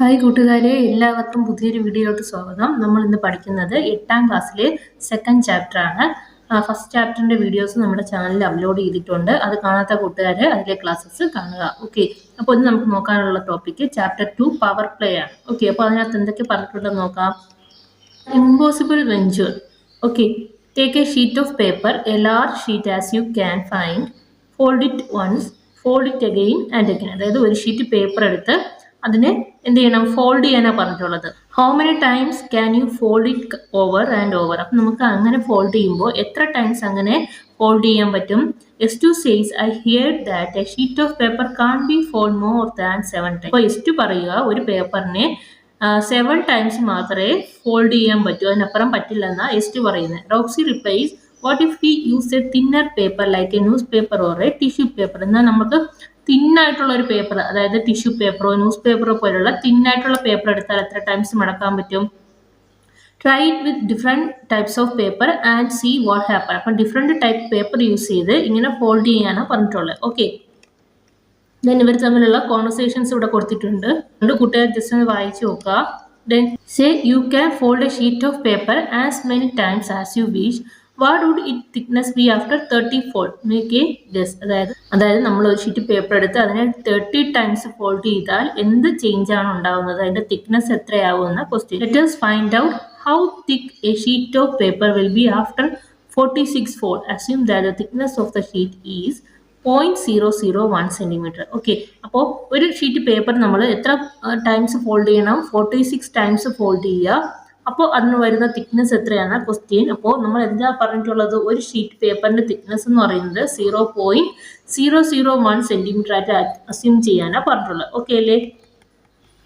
Hi കൂട്ടുകാരെ, എല്ലാവർക്കും പുതിയൊരു വീഡിയോയിലോട്ട് സ്വാഗതം. നമ്മൾ ഇന്ന് പഠിക്കുന്നത് 8ാം ക്ലാസ്സിലെ സെക്കൻഡ് ചാപ്റ്റർ ആണ്. ഫസ്റ്റ് ചാപ്റ്ററിന്റെ വീഡിയോസ് നമ്മുടെ ചാനലിൽ അപ്ലോഡ് ചെയ്തിട്ടുണ്ട്. അത് കാണാത്ത കൂട്ടുകാർ അതിലെ ക്ലാസ്സസ് കാണുക. ഓക്കെ, അപ്പോൾ ഇന്ന് നമുക്ക് നോക്കാനുള്ള ടോപ്പിക്ക് ചാപ്റ്റർ 2 പവർ പ്ലേ ആണ്. ഓക്കെ, അപ്പോൾ അതിനകത്ത് എന്തൊക്കെ പറഞ്ഞിട്ടുണ്ടെന്ന് നോക്കാം. Impossible venture. Okay, take a sheet of paper, a large sheet as you can find, fold it once, fold it again and again. അതായത് ഒരു ഷീറ്റ് പേപ്പർ എടുത്ത് അതിനെ എന്ത് ചെയ്യണം, ഫോൾഡ് ചെയ്യാനാണ് പറഞ്ഞിട്ടുള്ളത്. How many times can you fold it over and over. അപ്പം നമുക്ക് അങ്ങനെ ഫോൾഡ് ചെയ്യുമ്പോൾ എത്ര ടൈംസ് അങ്ങനെ ഫോൾഡ് ചെയ്യാൻ പറ്റും. S2 says, I heard that a sheet of paper can't be fold more than 7 times. അപ്പോൾ S2 പറയുക ഒരു പേപ്പറിനെ 7 ടൈംസ് മാത്രമേ ഫോൾഡ് ചെയ്യാൻ പറ്റൂ, അതിനപ്പുറം പറ്റില്ല എന്നാണ് S2 പറയുന്നത്. Roxy replies, what if we use a thinner paper like a news paper or a tissue paper. എന്നാൽ നമുക്ക് തിന്നായിട്ടുള്ള ഒരു പേപ്പർ, അതായത് ടിഷ്യൂ പേപ്പറോ ന്യൂസ് പേപ്പറോ പോലുള്ള തിന്നായിട്ടുള്ള പേപ്പർ എടുത്താൽ എത്ര ടൈംസ് മടക്കാൻ പറ്റും. Try it with different types of paper and see what happen. അപ്പം ഡിഫറെൻറ്റ് ടൈപ്പ് പേപ്പർ യൂസ് ചെയ്ത് ഇങ്ങനെ ഫോൾഡ് ചെയ്യാനാണ് പറഞ്ഞിട്ടുള്ളത്. ഓക്കെ, ദെൻ ഇവർ തമ്മിലുള്ള കോൺവെർസേഷൻസ് ഇവിടെ കൊടുത്തിട്ടുണ്ട്. കൂട്ടുകാർ ജസ്റ്റ് ഒന്ന് വായിച്ചു നോക്കുക. Then say you can fold a sheet of paper as many times as you wish. What would it thickness be after 30 fold? Make a guess. അതായത് നമ്മൾ ഒരു ഷീറ്റ് പേപ്പർ എടുത്ത് അതിനെ 30 ടൈംസ് ഫോൾഡ് ചെയ്താൽ എന്ത് ചേഞ്ച് ആണ് ഉണ്ടാവുന്നത്, അതിന്റെ തിക്നെസ് എത്രയാവുമെന്ന question. Let us find out how thick a sheet of paper will be after 46 fold. Assume that the thickness of the sheet is 0.001 centimeter. Okay, അപ്പോൾ ഒരു ഷീറ്റ് പേപ്പർ നമ്മൾ എത്ര ടൈംസ് ഫോൾഡ് ചെയ്യണം? 46 times fold ചെയ്യുക. അപ്പോൾ അതിന് വരുന്ന thickness എത്രയാണ് ക്വസ്റ്റ്യൻ. അപ്പോൾ നമ്മൾ എന്താ പറഞ്ഞിട്ടുള്ളത്, ഒരു ഷീറ്റ് പേപ്പറിന്റെ തിക്നെസ് എന്ന് പറയുന്നത് 0.001 സെന്റിമീറ്റർ ആയിട്ട് അസ്യൂം ചെയ്യാനാണ് പറഞ്ഞിട്ടുള്ളത്. ഓക്കെ അല്ലേ?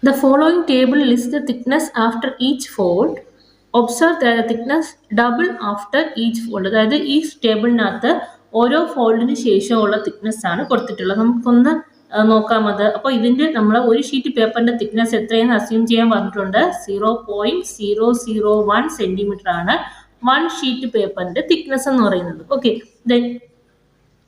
The following table list the thickness after each fold. Observe the thickness double after each fold. അതായത് ഈ ടേബിളിനകത്ത് ഓരോ ഫോൾഡിന് ശേഷമുള്ള തിക്നെസ് ആണ് കൊടുത്തിട്ടുള്ളത്. നമുക്കൊന്ന് നോക്കാം അത്. അപ്പോൾ ഇതിന്റെ നമ്മൾ ഒരു ഷീറ്റ് പേപ്പറിന്റെ തിക്നെസ് എത്രയെന്ന് അസ്യൂം ചെയ്യാൻ പറഞ്ഞിട്ടുണ്ട്. 0.001 സെന്റിമീറ്റർ ആണ് 1 ഷീറ്റ് പേപ്പറിന്റെ തിക്നെസ് എന്ന് പറയുന്നത്. ഓക്കെ, ദെൻ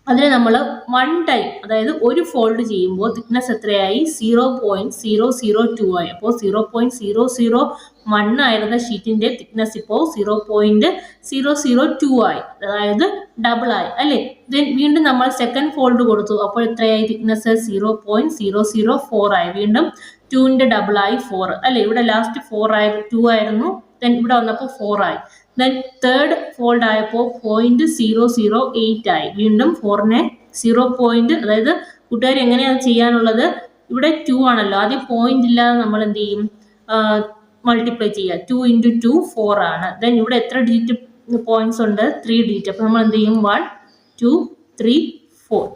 അതിന് നമ്മൾ 1 ടൈം, അതായത് ഒരു ഫോൾഡ് ചെയ്യുമ്പോൾ തിക്നെസ് എത്രയായി? 0.002 ആയി. അപ്പോൾ 0.001 ആയിരുന്ന ഷീറ്റിന്റെ തിക്നെസ് ഇപ്പോൾ 0.002 ആയി, അതായത് ഡബിൾ ആയി അല്ലേ. ദെൻ വീണ്ടും നമ്മൾ സെക്കൻഡ് ഫോൾഡ് കൊടുത്തു, അപ്പോൾ എത്രയായി തിക്നെസ്? 0.004 ആയി. വീണ്ടും 2ന്റെ ഡബിൾ ആയി 4 അല്ലേ. ഇവിടെ ലാസ്റ്റ് 2 ആയിരുന്നു, ദെൻ ഇവിടെ വന്നപ്പോൾ 4 ആയി. ദെൻ തേർഡ് ഫോൾഡ് ആയപ്പോൾ 0.008 ആയി. വീണ്ടും 4നെ 0. അതായത് കൂട്ടുകാർ എങ്ങനെയാണ് ചെയ്യാനുള്ളത്, ഇവിടെ 2 ആണല്ലോ, ആദ്യം പോയിന്റ് ഇല്ലാതെ നമ്മൾ എന്ത് ചെയ്യും, മൾട്ടിപ്ലൈ ചെയ്യുക. 2 × 2 4 ആണ്. ദെൻ ഇവിടെ എത്ര ഡിജിറ്റ് പോയിന്റ്സ് ഉണ്ട്? 3 ഡിജിറ്റ്. അപ്പോൾ നമ്മൾ എന്ത് ചെയ്യും? 1 2 3 4.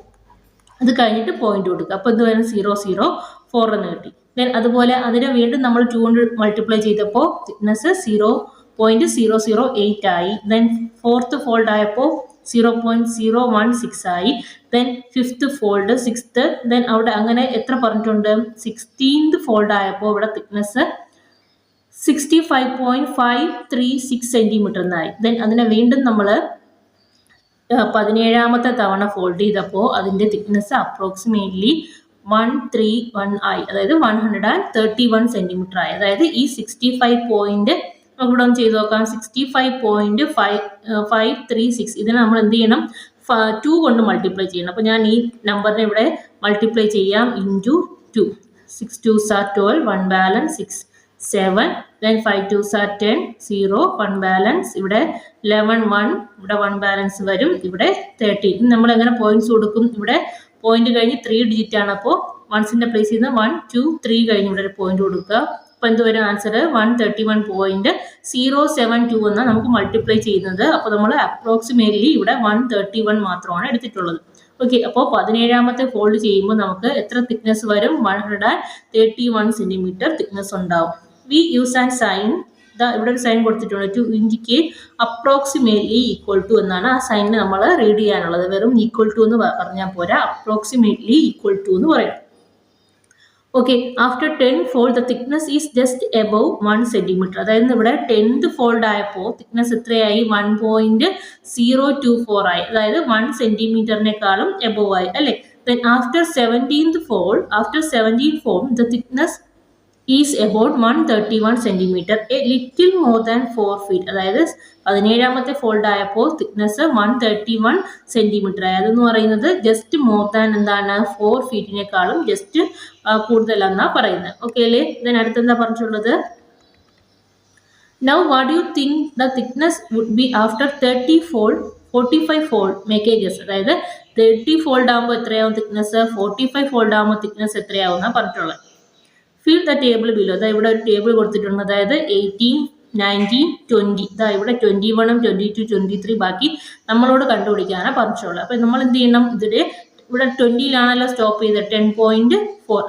അത് കഴിഞ്ഞിട്ട് പോയിന്റ് കൊടുക്കുക. അപ്പോൾ ഇത് വരും 0.04 എന്ന് കിട്ടി. ദെൻ അതുപോലെ അതിനെ വീണ്ടും നമ്മൾ 2 കൊണ്ട് മൾട്ടിപ്ലൈ ചെയ്തപ്പോൾ തിക്നെസ് 0.008 ആയി. ദെൻ ഫോർത്ത് ഫോൾഡ് ആയപ്പോൾ 0.016 ആയി. Then fifth fold 6th. Then അവിടെ അങ്ങനെ എത്ര പറഞ്ഞിട്ടുണ്ട്? 16th ഫോൾഡ് ആയപ്പോൾ ഇവിടെ തിക്നെസ് 65.536 സെന്റിമീറ്റർ എന്നായി. ദെൻ അതിനെ വീണ്ടും നമ്മൾ 17ാമത്തെ തവണ ഫോൾഡ് ചെയ്തപ്പോൾ അതിന്റെ തിക്നെസ് അപ്രോക്സിമേറ്റ്ലി 131 ആയി, അതായത് 131 സെന്റിമീറ്റർ ആയി. അതായത് ഈ 65 പോയിന്റ് ഇവിടെ ഒന്ന് ചെയ്ത് നോക്കാം. 65.536 ഇതിനെ നമ്മൾ എന്ത് ചെയ്യണം? 2 കൊണ്ട് മൾട്ടിപ്ലൈ ചെയ്യണം. അപ്പോൾ ഞാൻ ഈ നമ്പറിനെ ഇവിടെ മൾട്ടിപ്ലൈ ചെയ്യാം. Into 2. 6 2s are 12, 1 balance 6 7. Then 5 2s are 10, 0 1 balance. ഇവിടെ 11 1, ഇവിടെ 1 ബാലൻസ് വരും. ഇവിടെ 13. നമ്മൾ എങ്ങനെ പോയിന്റ്സ് കൊടുക്കും? ഇവിടെ പോയിന്റ് കഴിഞ്ഞ് 3 ഡിജിറ്റ് ആണ്, അപ്പോൾ വൺസിന്റെ പ്ലേസ് ചെയ്യുന്ന 1 2 3 കഴിഞ്ഞ് ഇവിടെ ഒരു പോയിന്റ് കൊടുക്കുക. അപ്പോൾ എന്ത് വരും ആൻസർ? 131.072 എന്നാണ് നമുക്ക് മൾട്ടിപ്ലൈ ചെയ്യുന്നത്. അപ്പോൾ നമ്മൾ അപ്രോക്സിമേറ്റ്ലി ഇവിടെ 131 മാത്രമാണ് എടുത്തിട്ടുള്ളത്. ഓക്കെ, അപ്പോൾ 17ാമത്തെ ഫോൾഡ് ചെയ്യുമ്പോൾ നമുക്ക് എത്ര തിക്നെസ് വരും? 131 സെന്റിമീറ്റർ തിക്നെസ് ഉണ്ടാവും. വി യൂസ് ആൻഡ് സൈൻ, ഇവിടെ ഒരു സൈൻ കൊടുത്തിട്ടുണ്ട്, to indicate approximately equal to എന്നാണ് ആ സൈനിന് നമ്മൾ റീഡ് ചെയ്യാനുള്ളത്. വെറും ഈക്വൽ ടു എന്ന് പറഞ്ഞാൽ പോരാ, അപ്രോക്സിമേറ്റ്ലി ഈക്വൽ ടു എന്ന് പറയാം. Okay, after 10 fold the thickness is just above 1 centimetre. അതായത് ഇവിടെ 10th ഫോൾഡ് ആയപ്പോൾ തിക്നെസ് എത്രയായി? 1.024 ആയി, അതായത് 1 സെന്റിമീറ്ററിനേക്കാളും എബവ് ആയി അല്ലേ. Then after 17th fold, the thickness is about 131 centimetre, A little more than 4 feet. അതായത് 17ാമത്തെ ഫോൾഡ് ആയപ്പോൾ തിക്നെസ് 131 സെന്റിമീറ്റർ ആയി. അതെന്ന് പറയുന്നത് ജസ്റ്റ് മോർ ദാൻ എന്താണ് 4 feet ജസ്റ്റ് കൂടുതലെന്നാ പറയുന്നത്. ഓക്കെ അല്ലേ? ഇതിനടുത്ത് പറഞ്ഞിട്ടുള്ളത് Now what do you think the thickness would be after 30 fold, 45 fold? Make a guess. അതായത് 30 ഫോൾഡ് ആകുമ്പോൾ എത്രയാവും തിക്നെസ്, 45 ഫോൾഡ് ആകുമ്പോൾ തിക്നെസ് എത്രയാവും എന്നാ പറഞ്ഞിട്ടുള്ളത്. Fill the table below. അതായത് ഇവിടെ ഒരു ടേബിൾ കൊടുത്തിട്ടുണ്ട്. അതായത് 18, 19, 20. ഇതാ ഇവിടെ 21, 22, 23 ബാക്കി നമ്മളോട് കണ്ടുപിടിക്കാനാണ് പറഞ്ഞിട്ടുള്ളത്. അപ്പം നമ്മൾ എന്ത് ചെയ്യണം, ഇവിടെ 20ലാണല്ലോ സ്റ്റോപ്പ് ചെയ്ത് 10.4.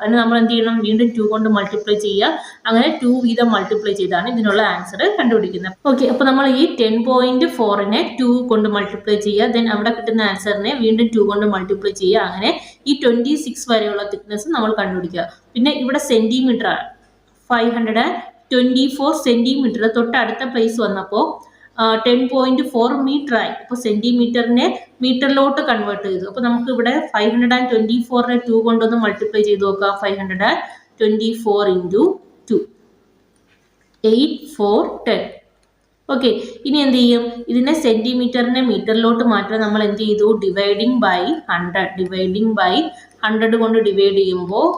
അതിന് നമ്മൾ എന്ത് ചെയ്യണം, വീണ്ടും 2 കൊണ്ട് മൾട്ടിപ്ലൈ ചെയ്യുക. അങ്ങനെ 2 വീതം മൾട്ടിപ്ലൈ ചെയ്താണ് ഇതിനുള്ള ആൻസർ കണ്ടുപിടിക്കുന്നത്. ഓക്കെ, അപ്പോൾ നമ്മൾ ഈ 10.4നെ 2 കൊണ്ട് മൾട്ടിപ്ലൈ ചെയ്യുക. ദെൻ അവിടെ കിട്ടുന്ന ആൻസറിനെ വീണ്ടും 2 കൊണ്ട് മൾട്ടിപ്ലൈ ചെയ്യുക. അങ്ങനെ ഈ 26 വരെയുള്ള തിക്നെസ് നമ്മൾ കണ്ടുപിടിക്കുക. പിന്നെ ഇവിടെ സെന്റിമീറ്റർ ആണ്, 524 സെന്റിമീറ്റർ. തൊട്ടടുത്ത പ്ലേസ് വന്നപ്പോൾ 10.4 മീറ്റർ ആയി. അപ്പോൾ സെന്റിമീറ്ററിനെ മീറ്ററിലോട്ട് കൺവേർട്ട് ചെയ്തു. അപ്പോൾ നമുക്ക് ഇവിടെ 524നെ 2 കൊണ്ടൊന്ന് മൾട്ടിപ്ലൈ ചെയ്ത് നോക്കാം. 524 into 2, 8, 4, 10. ഓക്കെ, ഇനി എന്ത് ചെയ്യും, ഇതിനെ സെന്റിമീറ്ററിനെ മീറ്ററിലോട്ട് മാറ്റാൻ നമ്മൾ എന്ത് ചെയ്തു, ഡിവൈഡിങ് ബൈ 100 കൊണ്ട് ഡിവൈഡ് ചെയ്യുമ്പോൾ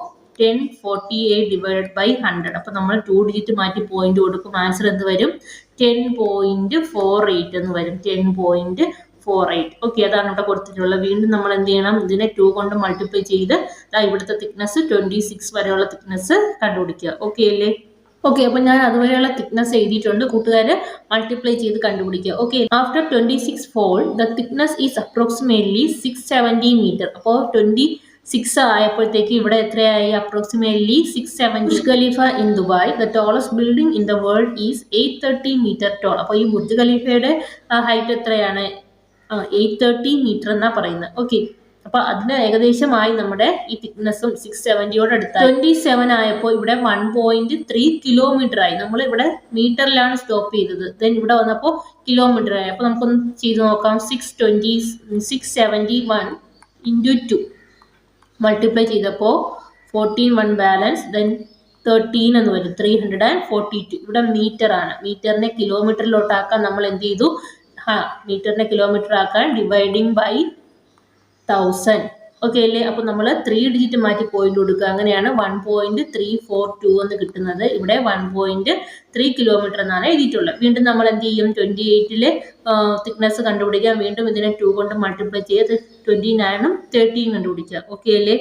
1048 divided by 100. അപ്പോൾ നമ്മൾ 2 ഡിജിറ്റ് മാറ്റി പോയിന്റ് കൊടുക്കും. ആൻസർ എന്ത് വരും, 10.48 എന്ന് വരും. 10.48. ഓക്കെ, അതാണ് ഇവിടെ കൊടുത്തിട്ടുള്ളത്. വീണ്ടും നമ്മൾ എന്ത് ചെയ്യണം, ഇതിനെ 2 കൊണ്ട് മൾട്ടിപ്ലൈ ചെയ്ത് ഇവിടുത്തെ തിക്നെസ് 26 വരെയുള്ള തിക്നെസ് കണ്ടുപിടിക്കുക. ഓക്കെ അല്ലേ? ഓക്കെ, അപ്പോൾ ഞാൻ അതുവരെയുള്ള തിക്നെസ് എഴുതിയിട്ടുണ്ട്. കൂട്ടുകാർ മൾട്ടിപ്ലൈ ചെയ്ത് കണ്ടുപിടിക്കുക. Okay, after 26 fold the thickness is approximately 670 metre. അപ്പോൾ 26 ആയപ്പോഴത്തേക്ക് ഇവിടെ എത്രയായി, approximately 670. Burj Khalifa in Dubai, the tallest building in the world is 830 metre tall. അപ്പോൾ ഈ ബുർജ് ഖലീഫയുടെ ഹൈറ്റ് എത്രയാണ്, 830 മീറ്റർ എന്നാ പറയുന്നത്. ഓക്കെ, അപ്പൊ അതിന് ഏകദേശമായി നമ്മുടെ ഈ തിക്നെസ്സും 670യോട് അടുത്തായി. 27 ആയപ്പോൾ ഇവിടെ 1.3 കിലോമീറ്റർ ആയി. നമ്മൾ ഇവിടെ മീറ്ററിലാണ് സ്റ്റോപ്പ് ചെയ്തത്. ദെൻ ഇവിടെ വന്നപ്പോൾ കിലോമീറ്റർ ആയി. അപ്പൊ നമുക്കൊന്ന് ചെയ്ത് നോക്കാം. 671 into 2 മൾട്ടിപ്ലൈ ചെയ്തപ്പോൾ 14 ബാലൻസ്, ദെൻ 13 എന്ന് വരും. 342. ഇവിടെ മീറ്റർ ആണ്. മീറ്ററിനെ കിലോമീറ്ററിലോട്ടാക്കാൻ നമ്മൾ എന്ത് ചെയ്തു, മീറ്ററിനെ കിലോമീറ്റർ ആക്കാൻ ഡിവൈഡിങ് ബൈ 1000. ഓക്കെ അല്ലേ? അപ്പോൾ നമ്മൾ 3 ഡിജിറ്റ് മാറ്റി പോയിന്റ് കൊടുക്കുക. അങ്ങനെയാണ് 1.342 എന്ന് കിട്ടുന്നത്. ഇവിടെ 1.3 കിലോമീറ്റർ എന്നാണ് എഴുതിയിട്ടുള്ളത്. വീണ്ടും നമ്മൾ എന്ത് ചെയ്യും, 28ലെ തിക്നെസ് കണ്ടുപിടിക്കുക. വീണ്ടും ഇതിനെ 2 കൊണ്ട് മൾട്ടിപ്ലൈ ചെയ്ത് 29ഉം 13 കണ്ടുപിടിക്കുക. ഓക്കെ അല്ലേ?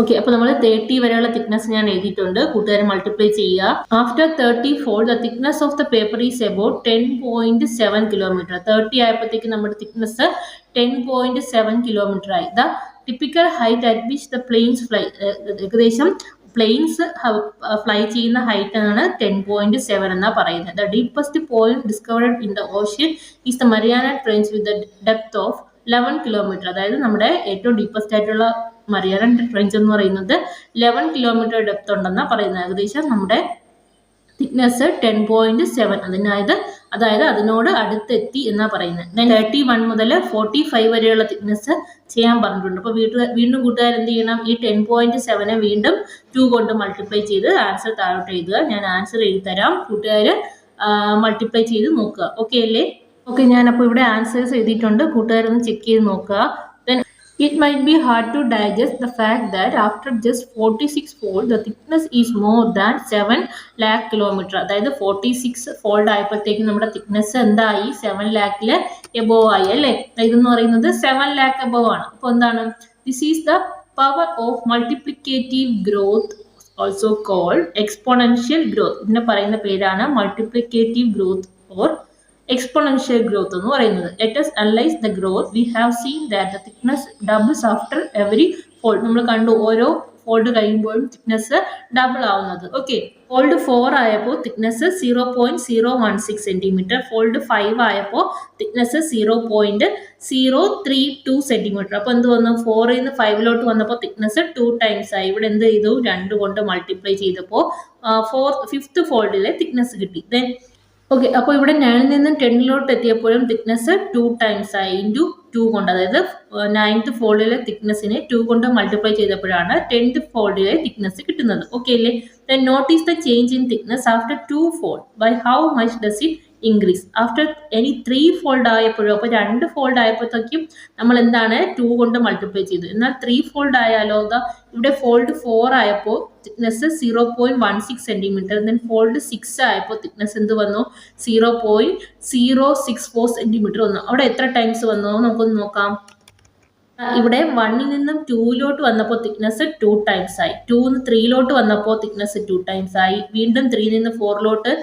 ഓക്കെ, അപ്പോൾ നമ്മൾ 30 വരെയുള്ള തിക്നെസ് ഞാൻ എഴുതിയിട്ടുണ്ട്. കൂട്ടുകാരെ മൾട്ടിപ്ലൈ ചെയ്യുക. After 30 fold the thickness of the paper is about 10.7 kilometre. 30 ആയപ്പോഴത്തേക്ക് നമ്മുടെ തിക്നെസ് 10.7 കിലോമീറ്റർ ആയി. The typical height at which the planes fly, ഏകദേശം പ്ലെയിൻസ് ഫ്ലൈ ചെയ്യുന്ന ഹൈറ്റ് ആണ് 10.7 എന്നാ പറയുന്നത്. The deepest point discovered in the ocean is the Mariana trench with the depth of 11 kilometre. അതായത് നമ്മുടെ ഏറ്റവും ഡീപ്പസ്റ്റ് ആയിട്ടുള്ള മരിയാന ട്രെഞ്ച് എന്ന് പറയുന്നത് 11 കിലോമീറ്റർ ഡെപ്ത് ഉണ്ടെന്നാണ് പറയുന്നത്. ഏകദേശം നമ്മുടെ തിക്നെസ് 10.7 അതായത് അതിനോട് അടുത്തെത്തി എന്നാ പറയുന്നത്. 31 മുതൽ 45 വരെയുള്ള തിക്നെസ് ചെയ്യാൻ പറഞ്ഞിട്ടുണ്ട്. അപ്പോൾ വീണ്ടും കൂട്ടുകാർ എന്ത് ചെയ്യണം, ഈ 10.7 വീണ്ടും 2 കൊണ്ട് മൾട്ടിപ്ലൈ ചെയ്ത് ആൻസർ താഴോട്ട് എഴുതുക. ഞാൻ ആൻസർ എഴുതി തരാം, കൂട്ടുകാർ മൾട്ടിപ്ലൈ ചെയ്ത് നോക്കുക. ഓക്കെ അല്ലേ? ഓക്കെ, ഞാനപ്പോൾ ഇവിടെ ആൻസേഴ്സ് എഴുതിയിട്ടുണ്ട്. കൂട്ടുകാരൊന്ന് ചെക്ക് ചെയ്ത് നോക്കുക. It might be hard to digest the fact that after just 46 fold, the thickness is more than 7 lakh kilometer. അതായത് 46 ഫോൾഡ് ആയപ്പോഴത്തേക്കും നമ്മുടെ തിക്നെസ് എന്തായി, 7 lakhില് എബോവ് ആയി അല്ലേ? ഇതെന്ന് പറയുന്നത് 7 lakh എബോവ് ആണ്. അപ്പോൾ എന്താണ്, this is the power of multiplicative growth, also called exponential growth. ഇതിനെ പറയുന്ന പേരാണ് multiplicative growth or exponential growth എന്ന് പറയുന്നത്. Let us analyze the growth. We have seen that the thickness doubles after every fold. നമ്മൾ കണ്ടു ഓരോ fold കഴിയുമ്പോഴും thickness double ആവുന്നത്. ഓക്കെ, ഫോൾഡ് 4 ആയപ്പോൾ തിക്നെസ് 0.016 സെന്റിമീറ്റർ. ഫോൾഡ് 5 ആയപ്പോൾ തിക്നെസ് 0.032 സെന്റിമീറ്റർ. അപ്പോൾ എന്ത് വന്നു, 4ൽ നിന്ന് 5ലോട്ട് വന്നപ്പോൾ തിക്നെസ് 2 ടൈംസ് ആയി. ഇവിടെ എന്ത് ചെയ്തു, 2 കൊണ്ട് മൾട്ടിപ്ലൈ ചെയ്തപ്പോൾ 5th ഫോൾഡിലെ തിക്നെസ് കിട്ടി. ദെൻ ഓക്കെ, അപ്പോൾ ഇവിടെ 9 നിന്നും 10 എത്തിയപ്പോഴും തിക്നെസ് 2 ടൈംസ് ആയി, ഇൻറ്റു 2 കൊണ്ട്, അതായത് 9th ഫോൾഡിലെ തിക്നെസ്സിനെ 2 കൊണ്ട് മൾട്ടിപ്ലൈ ചെയ്തപ്പോഴാണ് 10th ഫോൾഡിലെ തിക്നെസ് കിട്ടുന്നത്. ഓക്കെ അല്ലേ? Then notice the change in thickness after 2 fold, by how much does it increase. After ഇനി 3 ഫോൾഡ് ആയപ്പോഴും, അപ്പോൾ 2 ഫോൾഡ് ആയപ്പോഴത്തേക്കും നമ്മൾ എന്താണ് 2 കൊണ്ട് മൾട്ടിപ്ലൈ ചെയ്തു. എന്നാൽ 3 ഫോൾഡ് ആയാലോ, ഇവിടെ ഫോൾഡ് 4 ആയപ്പോൾ തിക്നെസ് 0.16 സെന്റിമീറ്റർ, ദെൻ ഫോൾഡ് 6 ആയപ്പോൾ തിക്നെസ് എന്ത് വന്നു, 0.064 സെന്റിമീറ്റർ വന്നു. അവിടെ എത്ര ടൈംസ് വന്നു നമുക്കൊന്ന് നോക്കാം. ഇവിടെ 1 നിന്നും 2 വന്നപ്പോൾ തിക്നെസ് 2 ടൈംസ് ആയി, 2 3 വന്നപ്പോൾ തിക്നെസ് 2 ടൈംസ് ആയി, വീണ്ടും 3 നിന്ന് 4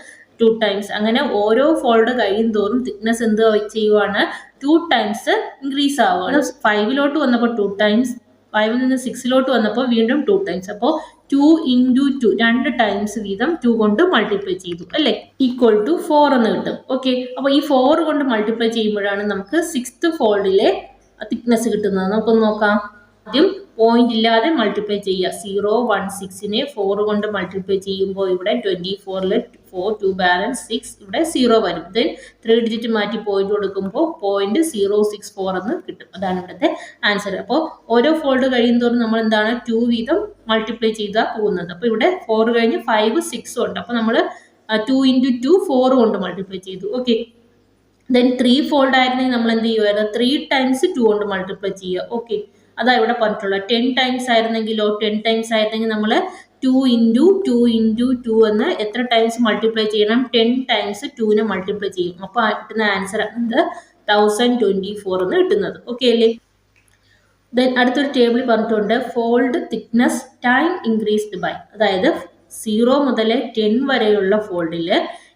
2 ടൈംസ്. അങ്ങനെ ഓരോ ഫോൾഡ് കഴിയും തോറും തിക്നെസ് എന്ത് ചെയ്യുവാണ്, 2 ടൈംസ് ഇൻക്രീസ് ആവുകയാണ്. 5 വന്നപ്പോൾ 2 ടൈംസ്, 5 നിന്ന് 6 വന്നപ്പോൾ വീണ്ടും 2 ടൈംസ്. അപ്പോൾ 2 into 2 2 ടൈംസ് വീതം 2 കൊണ്ട് മൾട്ടിപ്ലൈ ചെയ്തു അല്ലേ, ഈക്വൽ ടു 4 എന്ന് കിട്ടും. ഓക്കെ, അപ്പോൾ ഈ 4 കൊണ്ട് മൾട്ടിപ്ലൈ ചെയ്യുമ്പോഴാണ് നമുക്ക് 6th ഫോൾഡിലെ തിക്നെസ് കിട്ടുന്നത്. നമുക്കൊന്ന് നോക്കാം. ആദ്യം പോയിന്റ് ഇല്ലാതെ മൾട്ടിപ്ലൈ ചെയ്യുക. 0.16നെ 4 കൊണ്ട് മൾട്ടിപ്ലൈ ചെയ്യുമ്പോൾ ഇവിടെ 24ൽ 4 2 ബാലൻസ് 6, ഇവിടെ 0 വരും. ദെൻ 3 ഡിജിറ്റ് മാറ്റി പോയിന്റ് കൊടുക്കുമ്പോൾ 0.064 എന്ന് കിട്ടും. അതാണ് ഇവിടുത്തെ ആൻസർ. അപ്പോൾ ഓരോ ഫോൾഡ് കഴിയുന്നതോറും നമ്മൾ എന്താണ് 2 വീതം മൾട്ടിപ്ലൈ ചെയ്താൽ പോകുന്നത്. അപ്പോൾ ഇവിടെ 4 കഴിഞ്ഞ് 5 6 ഉണ്ട്. അപ്പോൾ നമ്മൾ 2 into 2 4 കൊണ്ട് മൾട്ടിപ്ലൈ ചെയ്തു. ഓക്കെ, ദെൻ 3 ഫോൾഡ് ആയിരുന്നെങ്കിൽ നമ്മൾ എന്ത് ചെയ്യുമായിരുന്നു, 3 ടൈംസ് 2 കൊണ്ട് മൾട്ടിപ്ലൈ ചെയ്യുക. ഓക്കെ, അതാ ഇവിടെ പറഞ്ഞിട്ടുള്ളത്. 10 ടൈംസ് ആയിരുന്നെങ്കിലോ, 10 ടൈംസ് ആയിരുന്നെങ്കിൽ നമ്മൾ 2 into 2 എന്ന് എത്ര ടൈംസ് മൾട്ടിപ്ലൈ ചെയ്യണം, 10 ടൈംസ് 2നെ മൾട്ടിപ്ലൈ ചെയ്യും. അപ്പോൾ കിട്ടുന്ന ആൻസർ ആണ് 1024 എന്ന് കിട്ടുന്നത്. ഓക്കെ അല്ലേ? ദെൻ അടുത്തൊരു ടേബിൾ പറഞ്ഞിട്ടുണ്ട്, fold thickness time increased by, അതായത് 0 മുതൽ 10 വരെയുള്ള ഫോൾഡിൽ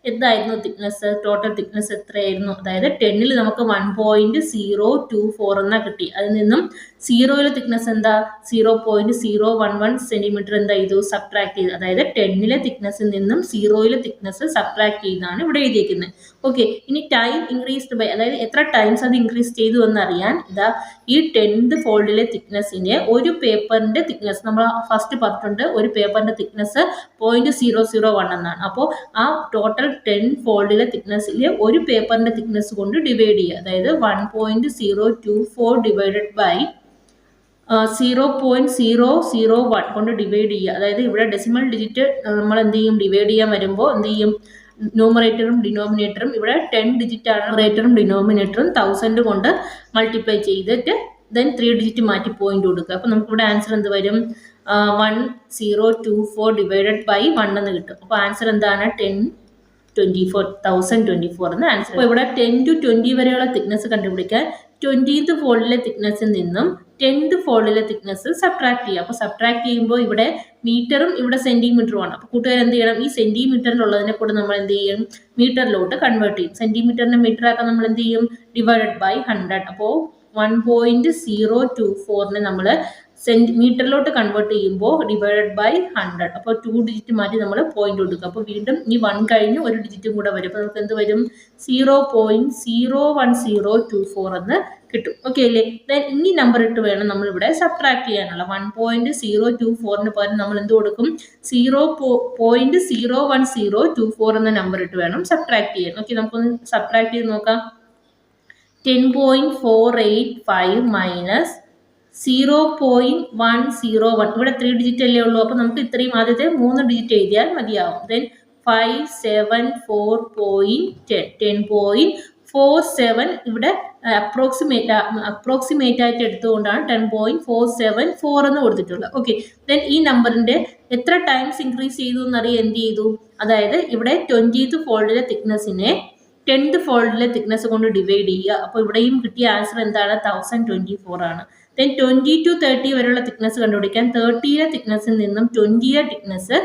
എന്തായിരുന്നു തിക്നെസ്, ടോട്ടൽ തിക്നെസ് എത്രയായിരുന്നു, അതായത് 10ൽ നമുക്ക് 1.024 എന്നാ കിട്ടി. അതിൽ നിന്നും 0യിലെ തിക്നെസ് എന്താ, 0.011 സെന്റിമീറ്റർ എന്താ ചെയ്തു, സബ്ട്രാക്ട് ചെയ്തു. അതായത് 10ലെ തിക്നെസ്സിൽ നിന്നും 0യിലെ തിക്നെസ് സബ്ട്രാക്ട് ചെയ്താണ് ഇവിടെ എഴുതിയിരിക്കുന്നത്. ഓക്കെ, ഇനി ടൈം ഇൻക്രീസ്ഡ് ബൈ, അതായത് എത്ര ടൈംസ് അത് ഇൻക്രീസ് ചെയ്തു എന്നറിയാൻ ഇതാ ഈ 10th ഫോൾഡിലെ തിക്നെസ്സിനെ ഒരു പേപ്പറിന്റെ തിക്നെസ്, നമ്മൾ ഫസ്റ്റ് പറഞ്ഞിട്ടുണ്ട് ഒരു പേപ്പറിന്റെ തിക്നെസ് 0.001 എന്നാണ്. അപ്പോൾ ആ ടോട്ടൽ 10 ഫോൾഡിലെ തിക്നെസ്സിലെ ഒരു പേപ്പറിന്റെ തിക്നെസ് കൊണ്ട് ഡിവൈഡ് ചെയ്യുക. അതായത് 1.024 ഡിവൈഡഡ് ബൈ 0.001 കൊണ്ട് ഡിവൈഡ് ചെയ്യുക. അതായത് ഇവിടെ ഡെസിമൽ ഡിജിറ്റ് നമ്മൾ എന്ത് ചെയ്യും, ഡിവൈഡ് ചെയ്യാൻ വരുമ്പോൾ എന്ത് ചെയ്യും, ന്യൂമറേറ്ററും ഡിനോമിനേറ്ററും ഇവിടെ 10 ഡിജിറ്റ് ആണ്, ന്യൂമറേറ്ററും ഡിനോമിനേറ്ററും 1000 കൊണ്ട് മൾട്ടിപ്ലൈ ചെയ്തിട്ട് ദെൻ 3 ഡിജിറ്റ് മാറ്റി പോയിന്റ് കൊടുക്കുക. അപ്പോൾ നമുക്കിവിടെ ആൻസർ എന്ത് വരും, 1024 ഡിവൈഡഡ് ബൈ 1 എന്ന് കിട്ടും. അപ്പോൾ ആൻസർ എന്താണ്, 1024 എന്ന ആൻസർ. അപ്പോൾ ഇവിടെ 10 to 20 വരെയുള്ള തിക്നെസ് കണ്ടുപിടിക്കാൻ 20th ഫോൾഡിലെ തിക്നെസ്സിൽ നിന്നും 10th ഫോൾഡിലെ തിക്നെസ് സബ്ട്രാക്ട് ചെയ്യുക. അപ്പോൾ സബ്ട്രാക്ട് ചെയ്യുമ്പോൾ ഇവിടെ മീറ്ററും ഇവിടെ സെന്റിമീറ്ററും ആണ്. അപ്പോൾ കൂട്ടുകാർ എന്ത് ചെയ്യണം, ഈ സെന്റിമീറ്ററിലുള്ളതിനെ കൂടെ നമ്മൾ എന്ത് ചെയ്യും, മീറ്ററിലോട്ട് കൺവേർട്ട് ചെയ്യും. സെന്റിമീറ്ററിനെ മീറ്റർ ആക്കാൻ നമ്മൾ എന്ത് ചെയ്യും, ഡിവൈഡഡ് ബൈ 100. അപ്പോൾ 1.024നെ നമ്മൾ സെന്റിമീറ്ററിലോട്ട് കൺവേർട്ട് ചെയ്യുമ്പോൾ ഡിവൈഡഡ് ബൈ 100. അപ്പോൾ 2 ഡിജിറ്റ് മാറ്റി നമ്മൾ പോയിന്റ് കൊടുക്കുക. അപ്പോൾ വീണ്ടും ഈ 1 കഴിഞ്ഞ് ഒരു ഡിജിറ്റും കൂടെ വരും. അപ്പോൾ നമുക്ക് എന്ത് വരും, 0.01024 എന്ന് കിട്ടും. ഓക്കെ അല്ലേ? ദെൻ ഇനി നമ്പർ ഇട്ട് വേണം നമ്മൾ ഇവിടെ സബ്ട്രാക്ട് ചെയ്യാനുള്ള. 1.024ന് പകരം നമ്മൾ എന്ത് കൊടുക്കും, 0.01024 എന്ന നമ്പർ ഇട്ട് വേണം സബ്ട്രാക്ട് ചെയ്യാൻ. ഓക്കെ, നമുക്കൊന്ന് സബ്ട്രാക്ട് ചെയ്ത് നോക്കാം. 10.485 മൈനസ് 0.101, ഇവിടെ 3 ഡിജിറ്റ് അല്ലേ ഉള്ളൂ. അപ്പോൾ നമുക്ക് ഇത്രയും ആദ്യത്തെ 3 ഡിജിറ്റ് എഴുതിയാൽ മതിയാവും. ദെൻ 574.10 10.47 ഇവിടെ അപ്രോക്സിമേറ്റ് ആയിട്ട് എടുത്തുകൊണ്ടാണ് 10.474 എന്ന് കൊടുത്തിട്ടുള്ളത്. ഓക്കെ, ദെൻ ഈ നമ്പറിന്റെ എത്ര ടൈംസ് ഇൻക്രീസ് ചെയ്തു എന്നറിയാൻ എന്ത് ചെയ്തു, അതായത് ഇവിടെ 20th ഫോൾഡിലെ തിക്നെസ്സിനെ 10th ഫോൾഡിലെ തിക്നെസ് കൊണ്ട് ഡിവൈഡ് ചെയ്യുക. അപ്പോൾ ഇവിടെയും കിട്ടിയ ആൻസർ എന്താണ്, 1024 ആണ്. ദെൻ 20 to 30 വരെയുള്ള തിക്നെസ് കണ്ടുപിടിക്കാൻ 30ലെ തിക്നെസ്സിൽ നിന്നും 20ലെ തിക്നെസ്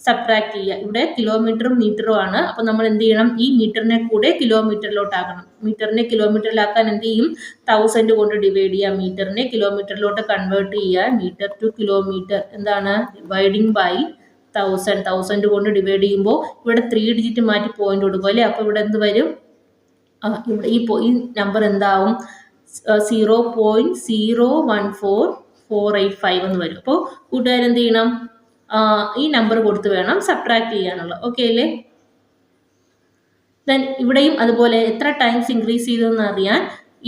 സബ്ട്രാക്ട് ചെയ്യുക. ഇവിടെ കിലോമീറ്ററും മീറ്ററും ആണ്. അപ്പോൾ നമ്മൾ എന്ത് ചെയ്യണം, ഈ മീറ്ററിനെ കൂടെ കിലോമീറ്ററിലോട്ടാക്കണം. മീറ്ററിനെ കിലോമീറ്ററിലാക്കാൻ എന്ത് ചെയ്യും, 1000 കൊണ്ട് ഡിവൈഡ് ചെയ്യുക. മീറ്ററിനെ കിലോമീറ്ററിലോട്ട് കൺവേർട്ട് ചെയ്യുക. മീറ്റർ ടു കിലോമീറ്റർ എന്താണ്, ഡിവൈഡിങ് ബൈ 1000 കൊണ്ട് ഡിവൈഡ് ചെയ്യുമ്പോൾ ഇവിടെ 3 ഡിജിറ്റ് മാറ്റി പോയിന്റ് കൊടുക്കും അല്ലേ. അപ്പോൾ ഇവിടെ എന്ത് വരും, ഇവിടെ ഈ നമ്പർ എന്താവും, 0.014485 എന്ന് വരും. അപ്പോൾ കൂട്ടുകാരെന്ത് ചെയ്യണം, ഈ നമ്പർ കൊടുത്ത് വേണം സബ്ട്രാക്ട് ചെയ്യാനുള്ളത്. ഓക്കെ അല്ലേ? ദെൻ ഇവിടെയും അതുപോലെ എത്ര ടൈംസ് ഇൻക്രീസ് ചെയ്തതെന്ന് അറിയാൻ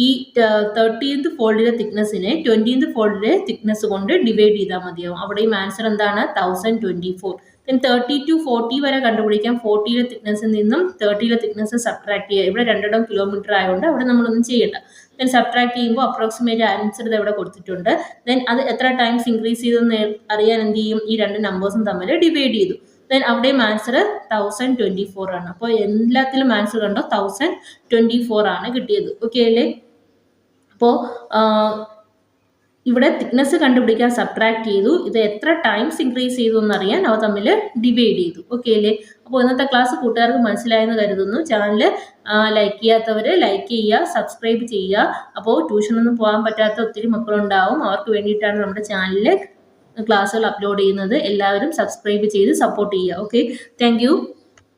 ഈ 30th ഫോൾഡിലെ തിക്നെസ്സിനെ 20th ഫോൾഡിലെ തിക്നെസ് കൊണ്ട് ഡിവൈഡ് ചെയ്താൽ മതിയാവും. അവിടെയും ആൻസർ എന്താണ്? 1024. ദെൻ 30 to 40 വരെ കണ്ടുപിടിക്കാം. 40യിലെ തിക്നെസ്സിൽ നിന്നും 30യിലെ തിക്നെസ് സബ്ട്രാക്ട് ചെയ്യുക. ഇവിടെ 2 കിലോമീറ്റർ ആയതുകൊണ്ട് അവിടെ നമ്മളൊന്നും ചെയ്യണ്ട. ദെൻ സബ്ട്രാക്ട് ചെയ്യുമ്പോൾ അപ്രോക്സിമേറ്റ് ആൻസർ ഇത് ഇവിടെ കൊടുത്തിട്ടുണ്ട്. ദെൻ അത് എത്ര ടൈംസ് ഇൻക്രീസ് ചെയ്തെന്ന് അറിയാൻ എന്ത് ചെയ്യും? ഈ രണ്ട് നമ്പേഴ്സും തമ്മിൽ ഡിവൈഡ് ചെയ്തു. ദെൻ അവിടെയും ആൻസർ 1024 ആണ്. അപ്പോൾ എല്ലാത്തിലും ആൻസർ കണ്ടോ 1024 ആണ് കിട്ടിയത്. ഓക്കെ അല്ലേ? അപ്പോൾ ഇവിടെ തിക്നെസ് കണ്ടുപിടിക്കാൻ സബ്ട്രാക്ട് ചെയ്തു. ഇത് എത്ര ടൈംസ് ഇൻക്രീസ് ചെയ്തു എന്നറിയാൻ അവ തമ്മിൽ ഡിവൈഡ് ചെയ്തു. ഓക്കെ അല്ലേ? അപ്പോൾ ഇന്നത്തെ ക്ലാസ് കൂട്ടുകാർക്ക് മനസ്സിലായെന്ന് കരുതുന്നു. ചാനൽ ലൈക്ക് ചെയ്യാത്തവർ ലൈക്ക് ചെയ്യുക, സബ്സ്ക്രൈബ് ചെയ്യുക. അപ്പോൾ ട്യൂഷനൊന്നും പോകാൻ പറ്റാത്ത ഒത്തിരി മക്കളുണ്ടാവും. അവർക്ക് വേണ്ടിയിട്ടാണ് നമ്മുടെ ചാനലിൽ ക്ലാസ്സുകൾ അപ്ലോഡ് ചെയ്യുന്നത്. എല്ലാവരും സബ്സ്ക്രൈബ് ചെയ്ത് സപ്പോർട്ട് ചെയ്യുക. Okay, thank you.